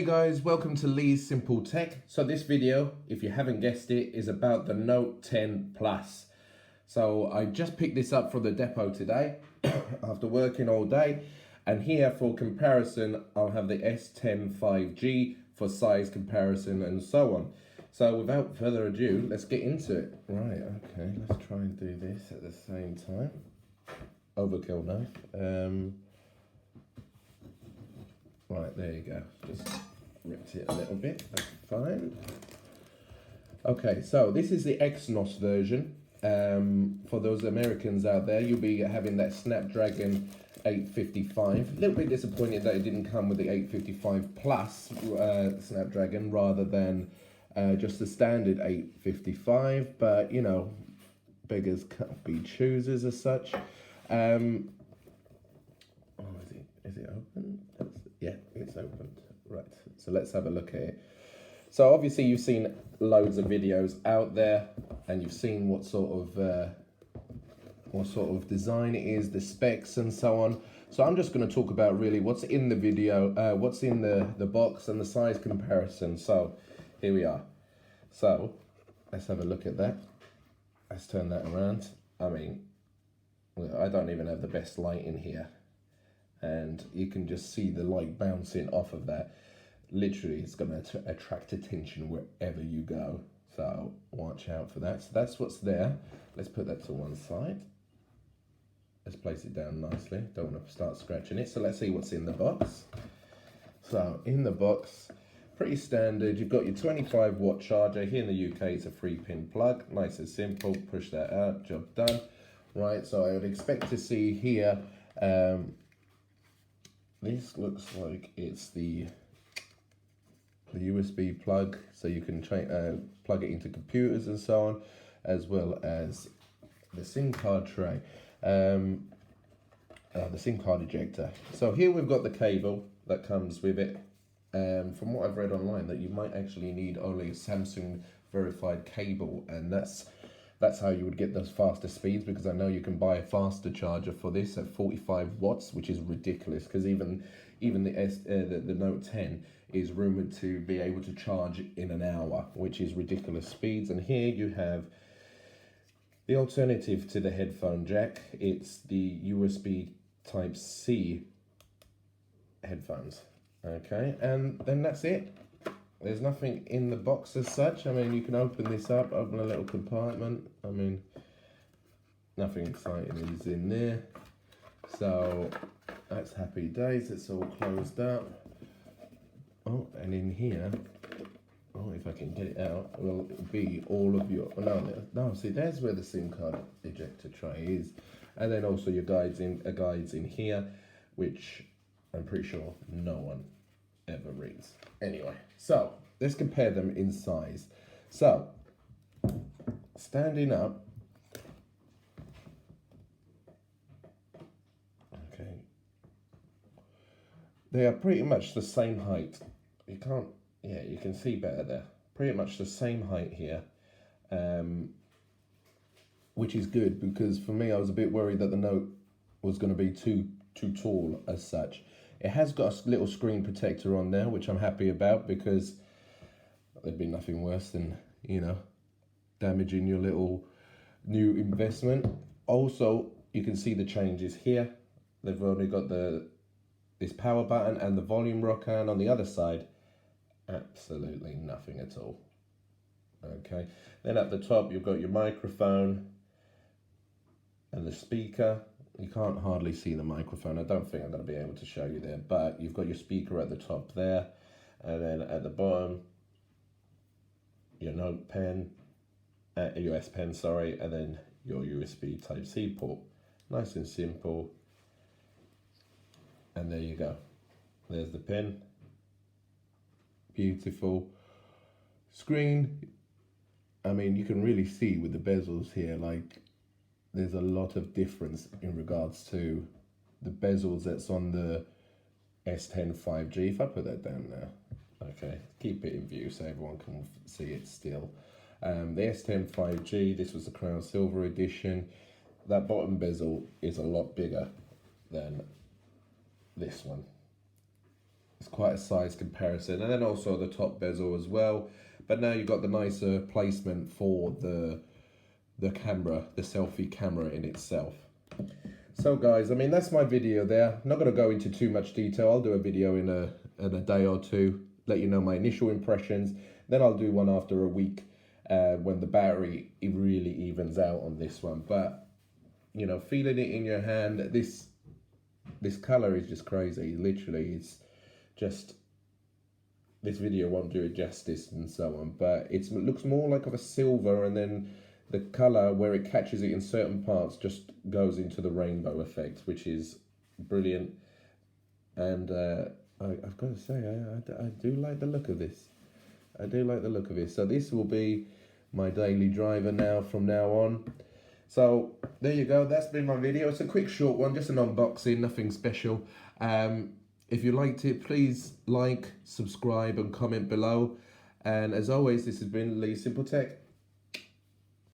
Hey guys, welcome to Lee's Simple Tech. So this video, if you haven't guessed it, is about the Note 10 Plus. So I just picked this up from the depot today after working all day. And here for comparison, I'll have the S10 5G for size comparison and so on. So without further ado, let's get into it. Right, okay, let's try and do this at the same time. Overkill knife. Right, there you go. Just ripped it a little bit. That's fine. Okay, so this is the Exynos version. For those Americans out there, you'll be having that Snapdragon 855. A little bit disappointed that it didn't come with the 855 Plus Snapdragon rather than just the standard 855. But, you know, beggars can't be choosers as such. Oh, is it open? Yeah, it's opened. Right, so let's have a look at it. So obviously you've seen loads of videos out there and you've seen what sort of design it is, the specs and so on. So I'm just going to talk about really what's in the video, what's in the box and the size comparison. So here we are. So let's have a look at that. Let's turn that around. I mean, I don't even have the best light in here. And you can just see the light bouncing off of that. Literally, it's going to attract attention wherever you go. So watch out for that. So that's what's there. Let's put that to one side. Let's place it down nicely. Don't want to start scratching it. So let's see what's in the box. So in the box, pretty standard. You've got your 25-watt charger. Here in the UK, it's a 3-pin plug. Nice and simple. Push that out. Job done. Right, so I would expect to see here... this looks like it's the USB plug, so you can plug it into computers and so on, as well as the SIM card tray, the SIM card ejector. So here we've got the cable that comes with it. From what I've read online, that you might actually need only a Samsung verified cable, and that's how you would get those faster speeds, because I know you can buy a faster charger for this at 45 watts, which is ridiculous, because even the Note 10 is rumored to be able to charge in an hour, which is ridiculous speeds. And here you have the alternative to the headphone jack. It's the USB Type-C headphones. Okay, and then that's it. There's nothing in the box as such. I mean, you can open this up, open a little compartment. I mean, nothing exciting is in there. So that's happy days. It's all closed up. Oh, and in here, oh, if I can get it out, will be all of your, no, see, there's where the SIM card ejector tray is. And then also your guides in here, which I'm pretty sure no one ever reads. Anyway, so let's compare them in size. So standing up, okay, they are pretty much the same height. You can't, yeah, you can see better there. Pretty much the same height here, which is good, because for me I was a bit worried that the Note was going to be too tall as such. It has got a little screen protector on there, which I'm happy about, because there'd be nothing worse than, you know, damaging your little new investment. Also, you can see the changes here. They've only got this power button and the volume rocker, and on the other side, absolutely nothing at all. Okay, then at the top, you've got your microphone and the speaker. You can't hardly see the microphone. I don't think I'm going to be able to show you there, but you've got your speaker at the top there, and then at the bottom, your Note pen, your S Pen, sorry, and then your USB Type-C port. Nice and simple. And there you go. There's the pen. Beautiful screen. I mean, you can really see with the bezels here, like, there's a lot of difference in regards to the bezels that's on the S10 5G. If I put that down now, okay, keep it in view so everyone can see it still. The S10 5G, this was the Crown Silver edition. That bottom bezel is a lot bigger than this one. it's quite a size comparison. And then also the top bezel as well. But now you've got the nicer placement for the camera, the selfie camera in itself. So guys, I mean, that's my video there. I'm not going to go into too much detail. I'll do a video in a day or two, let you know my initial impressions. Then I'll do one after a week when the battery really evens out on this one. But, you know, feeling it in your hand, this color is just crazy. Literally, it's just, this video won't do it justice and so on. But it looks more like of a silver, and then the color where it catches it in certain parts just goes into the rainbow effect, which is brilliant. And I've got to say, I do like the look of this. I do like the look of it. So this will be my daily driver now from now on. So there you go. That's been my video. It's a quick short one, just an unboxing, nothing special. If you liked it, please like, subscribe and comment below. And as always, this has been Lee Simple Tech.